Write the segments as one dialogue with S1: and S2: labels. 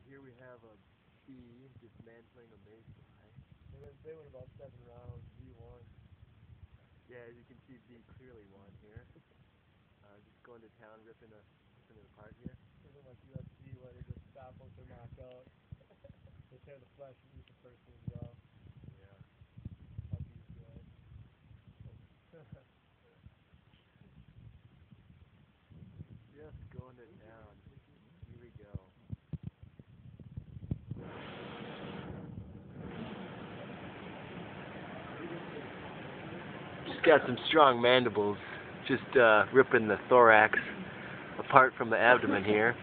S1: here we have a bee dismantling a mayfly.
S2: They went about 7 rounds, V1.
S1: Yeah, as you can see, bee clearly won here. Just going to town, ripping it apart here.
S2: Something like UFC where they just stop once they're knocked out. They tear the flesh and eat the person as well.
S1: Yeah.
S2: How bees do it.
S1: Just going to town. Here we go. Just got some strong mandibles. Just ripping the thorax apart from the abdomen here.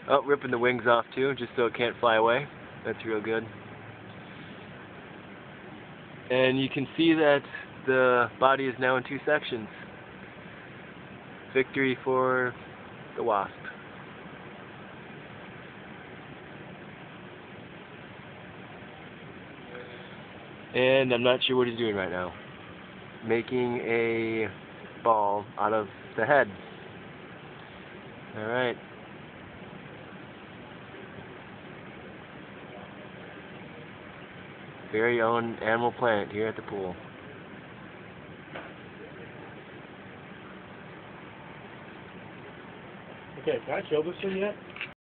S1: Oh, ripping the wings off too, just so it can't fly away. That's real good. And you can see that the body is now in 2 sections. Victory for the wasp. And I'm not sure what he's doing right now. Making a ball out of the head. Alright. Very own Animal Planet here at the pool.
S2: Okay, can I show this thing yet?